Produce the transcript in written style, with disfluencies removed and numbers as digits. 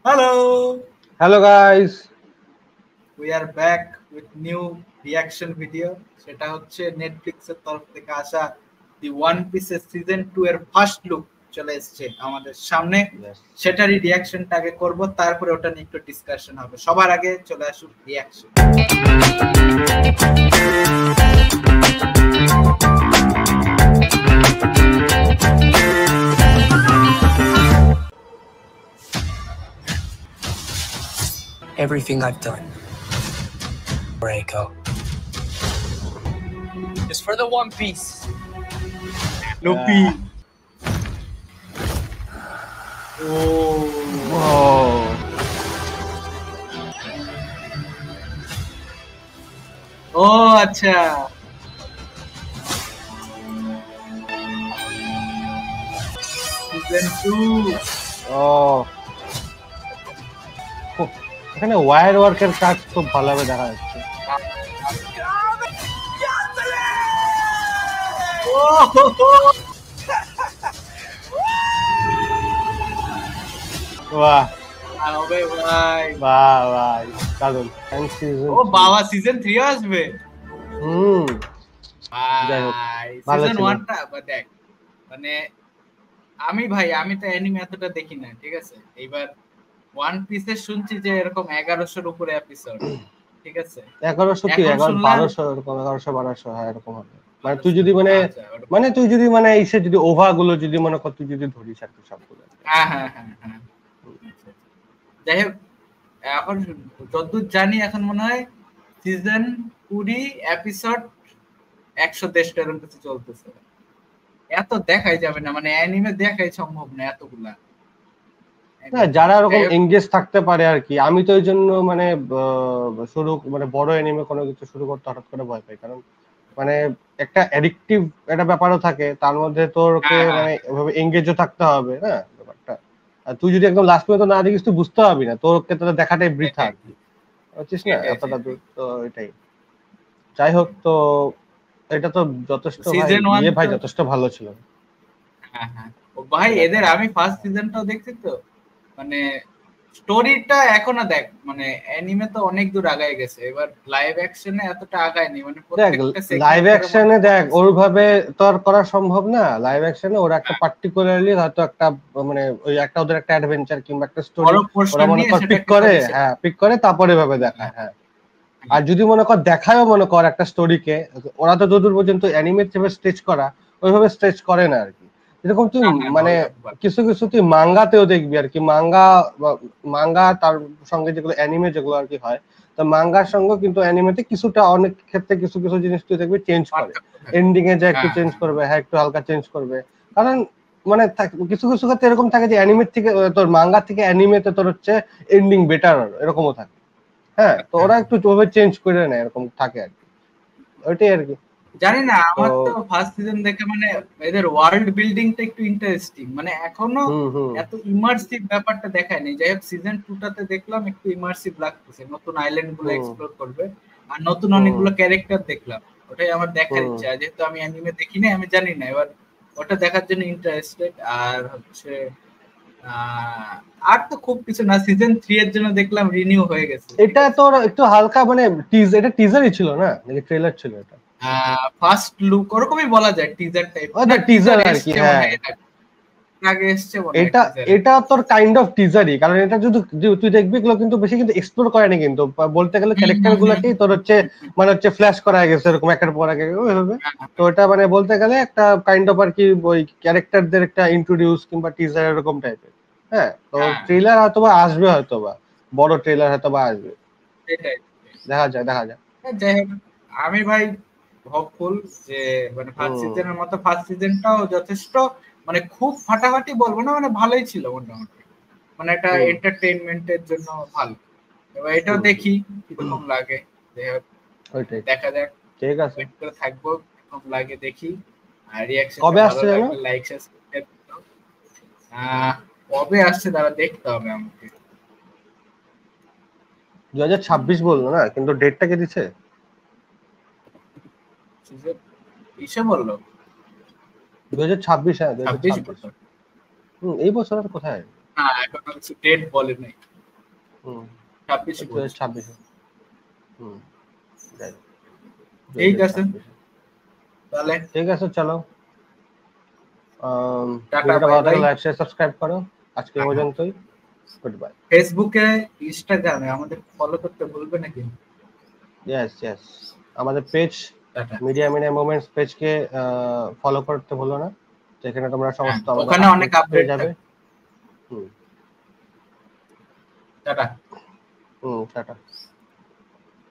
Hello, Hello guys. we are back with new reaction video. সেটা হচ্ছে নেটফ্লিক্সের তরফ থেকে আসা দি ওয়ান পিসের সিজন 2 এর ফার্স্ট লুক চলে এসেছে আমাদের সামনে। Yes. সেটারই রিয়াকশনটা আগে করব, তারপরে ওটা নিয়ে একটু ডিসকাশন হবে। সবার আগে চলে আসুক reaction. Everything I've done, where I go, is for the One Piece. লোপি। Whoa. ও আচ্ছা, সিজন 2। Oh. এখানে ওয়্যার ওয়ার্কের কাজ খুব ভালোভাবে দেখা যাচ্ছে। বাহ হবে ভাই। বাহ ভাই দারুণ। ও বাবা, সিজন 3 আসবে। যাই হোক, ভাই ভালো সিজন ছিল। 1 টা দেখ, মানে আমি তো অ্যানিমে এতটা দেখি না, ঠিক আছে। এইবার ওয়ান পিসে শুনছি যে এরকম 1100-র উপরে এপিসোড, ঠিক আছে। 1100 কি এখন 1200 এরকম 1100-1200 হ্যাঁ এরকম হবে। মানে তুই 1200 যদি আচ্ছা, এসে যদি ওভা গুলো যদি মনে কর তুই যদি ধরিস আর কি সবগুলো। হ্যাঁ। যাই হোক, এখন যতদূর জানি এখন মনে হয় সিজন 20 এপিসোড 100-150 এরকম কিছু চলতেছে। এত দেখাই যাবে না, মানে অ্যানিমে দেখাই সম্ভব না এতগুলা। না যারা এরকম এঙ্গেজ থাকতে পারে আর কি। আমি তো এই জন্য মানে বড় অ্যানিমে কোনো কিছু শুরু করতে হঠাৎ করে ভয় পাই, কারণ মানে একটা অ্যাডিকটিভ একটা ব্যাপারও থাকে, তার মধ্যে তোরকে মানে এভাবে এঙ্গেজও থাকতে হবে না ব্যাপারটা। আর তুই যদি একদম লাস্ট পর্যন্ত না দেখিস তুই বুঝতে পারবি না, তোরকে তাহলে দেখাটাই বৃথা আর কি, বুঝছিস না এতটা দূর তো এটাই। যাই হোক, তো এটা তো যথেষ্ট ভাই, ভাই যথেষ্ট ভালো ছিল। হ্যাঁ ও ভাই, এদের আমি ফার্স্ট সিজনটাও দেখছি তো, মানে স্টোরিটা এখনো দেখ, মানে অ্যানিমে তো অনেক দূর আগায় গেছে, এবার লাইভ অ্যাকশনে এতটা আগায়নি। মানে প্রত্যেকটা লাইভ অ্যাকশনে দেখ ওইভাবে তো আর করা সম্ভব না। লাইভ অ্যাকশনে ওরা একটা পার্টিকুলারলি হয়তো একটা মানে ওই একটা ওদের একটা অ্যাডভেঞ্চার কিংবা একটা স্টোরি ওরা মনে কর পিক করে তারপরে এভাবে দেখায়। হ্যাঁ, আর যদি মনে কর দেখায়ও মনে কর একটা স্টোরিকে, ওরা তো যতদূর পর্যন্ত অ্যানিমেট যেভাবে স্ট্রেচ করা ওইভাবে স্ট্রেচ করে না আর কি। এরকম তুই মানে কিছু তুই মাঙ্গাতেও দেখবি আর কি। মাঙ্গা তার সঙ্গে যেগুলো অ্যানিমে যেগুলো আর কি হয়, তো মাঙ্গার সঙ্গে কিন্তু অ্যানিমেতে কিছুটা অনেক ক্ষেত্রে কিছু জিনিস তুই দেখবি চেঞ্জ করে, এন্ডিং এ যা একটু চেঞ্জ করবে, হ্যাঁ একটু হালকা চেঞ্জ করবে। কারণ মানে কিছু ক্ষেত্রে এরকম থাকে যে অ্যানিমে থেকে তোর মাঙ্গা থেকে অ্যানিমেতে তোর হচ্ছে এন্ডিং বেটার এরকমও থাকে। হ্যাঁ, তো ওরা একটু ওভাবে চেঞ্জ করে নেয়, এরকম থাকে আর কি। ওইটাই আর কি। জানি না, আমার তো ফার্স্ট সিজন দেখে মানে এদের ওয়ার্ল্ড বিল্ডিংটা একটু ইন্টারেস্টিং, মানে এখনো এত ইমার্সিভ ব্যাপারটা দেখায়নি। যাই হোক, সিজন 2 টাতে দেখলাম একটু ইমার্সিভ লাগতেছে, নতুন আইল্যান্ড গুলো এক্সপ্লোর করবে আর নতুন অনেকগুলো ক্যারেক্টার দেখলাম। ওটাই আমার দেখার ইচ্ছা, যেহেতু আমি অ্যানিমে দেখিনি, আমি জানি না, এবার ওটা দেখার জন্য ইন্টারেস্টেড। আর হচ্ছে আর তো খুব কিছু না, সিজন 3 এর জন্য দেখলাম রিনিউ হয়ে গেছে। এটা তোর একটু হালকা মানে এটা টিজারই ছিল না, নাকি ট্রেলার ছিল? এটা ফার্স্ট লুক ওরকমই বলা যায়, টিজার টাইপ। ওটা টিজার আর কি। হ্যাঁ, আগে এসেছে মনে হয়। এটা তোর কাইন্ড অফ টিজারই, কারণ এটা যদি তুই দেখবি এগুলো কিন্তু বেশি কিন্তু এক্সপ্লোর করেনি, কিন্তু বলতে গেলে ক্যারেক্টার গুলাকেই তোর হচ্ছে মানে হচ্ছে ফ্ল্যাশ করা গেছে এরকম একটার পর আগে ওইভাবে। তো এটা মানে বলতে গেলে একটা কাইন্ড অফ আর কি ওই ক্যারেক্টারদের একটা ইন্ট্রোডিউস কিংবা টিজার এরকম টাইপের। হ্যাঁ, তো ট্রেলার হয়তোবা আসবে, হয়তোবা বড় ট্রেলার হয়তোবা আসবে, দেখা যায়। যাই হোক, আমি ভাই হোপফুল যে মানে ফার্স্ট সিজনের মতো ফার্স্ট সিজনটাও যথেষ্ট, মানে খুব ফাটাফাটি বলবো না, মানে ভালোই ছিল মোটামুটি, মানে এটা এন্টারটেইনমেন্টের জন্য ভালো। এবার এটাও দেখি কিরকম লাগে। যাই হোক, দেখা যাক, ঠিক আছে, ওয়েট করে থাকবো কিরকম লাগে দেখি। আর রিঅ্যাকশন কবে আসছে জানো? লাইক সাবস্ক্রাইব করো। কবে আসছে দাঁড়া দেখতে হবে আমাকে। 2026 বললো না, কিন্তু ডেটটা কে দিছে? কিসে বললো? 2026। হ্যাঁ 2026। এই বছর আর কোথায়? না, এখন কিছু ডেট বলে নাই। 26 ঠিক আছে তাহলে ঠিক আছে চলো ভিডিওটা ভালো লাগলে লাইক শেয়ার সাবস্ক্রাইব করো আজকে পর্যন্তই গুড বাই ফেসবুকে ইনস্টাগ্রামে আমাদের ফলো করতে ভুলবে নাকি ইয়েস আমাদের পেজ মিডিয়া মোমেন্টস পেজকে ফলো করতে ভুলো না যেখানে তোমরা সমস্ত ওখানে অনেক আপডেট যাবে টাটা টাটা